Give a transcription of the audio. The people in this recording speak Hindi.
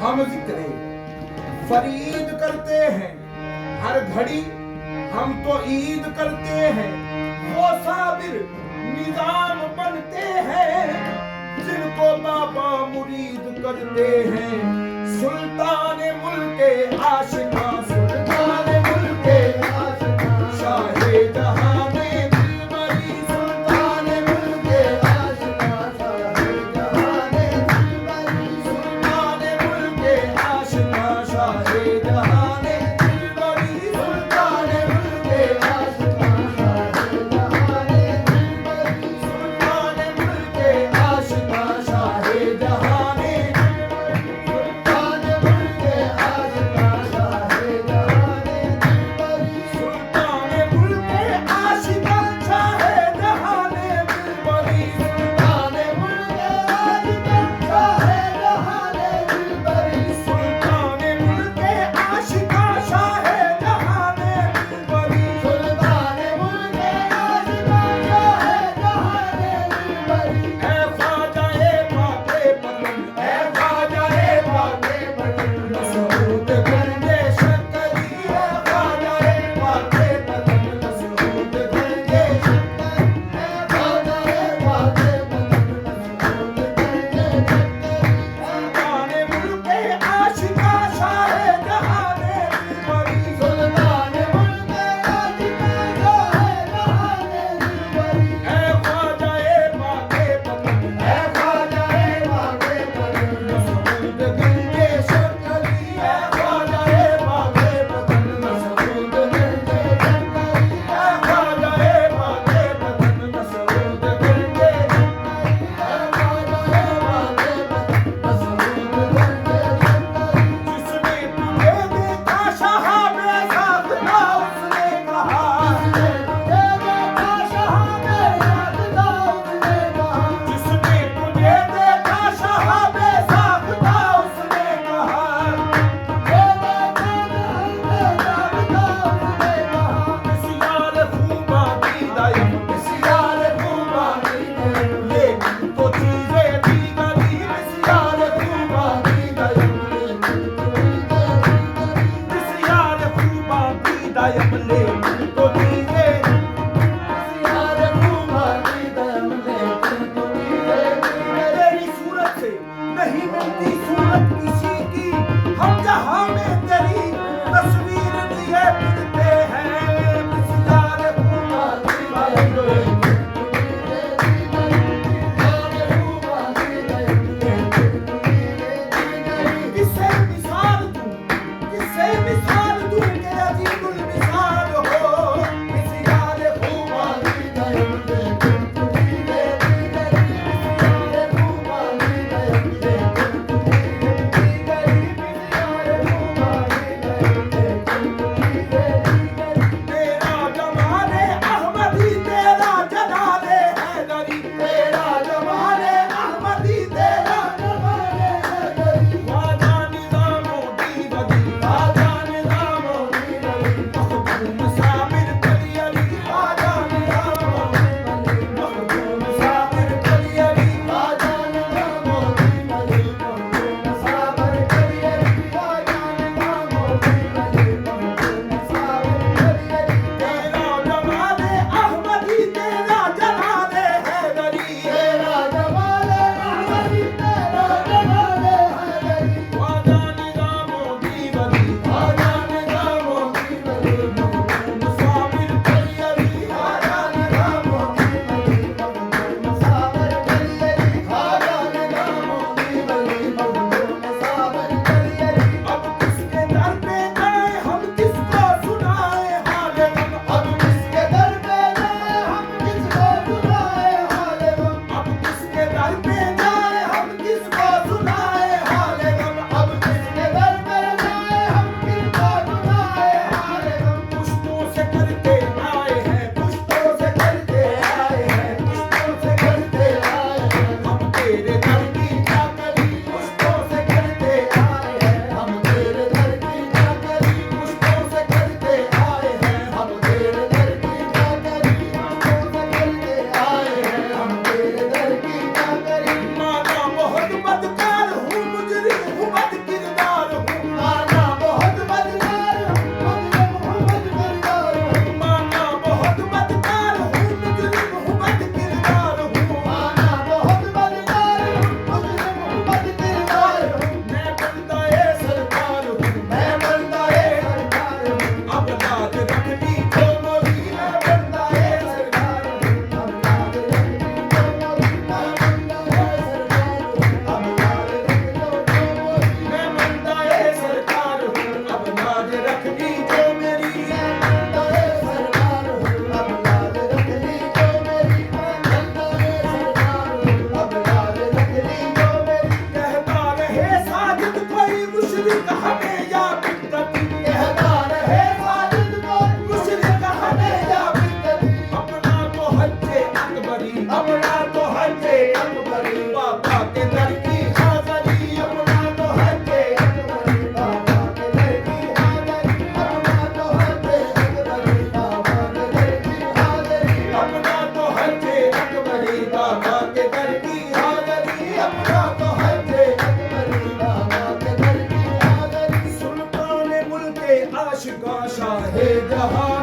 हम जिक्र फरीद करते हैं हर घड़ी, हम तो ईद करते हैं, वो साबिर निजाम बनते हैं जिनको बाबा मुरीद करते हैं। सुल्तान मुल्के आशिका, सुल्तान मुल्के आशिका, शाहे जहां में दिलबरी, सुल्तान मुल्के आशिका, शाहे जहां में दिलबरी, सुल्तान मुल्के आशिका, शाहे जहां में दिलबरी, सुल्तान मुल्के आशिका, शाहे जहां में दिलबरी, सुल्तान मुल्के आशिका, शाहे जहां में, सुल्तान मुल्के आशिका, शाहे अपना तो हज अकबर बाबा के दर की आदर। सुल्तान मुल्क आशिका शाहे जहां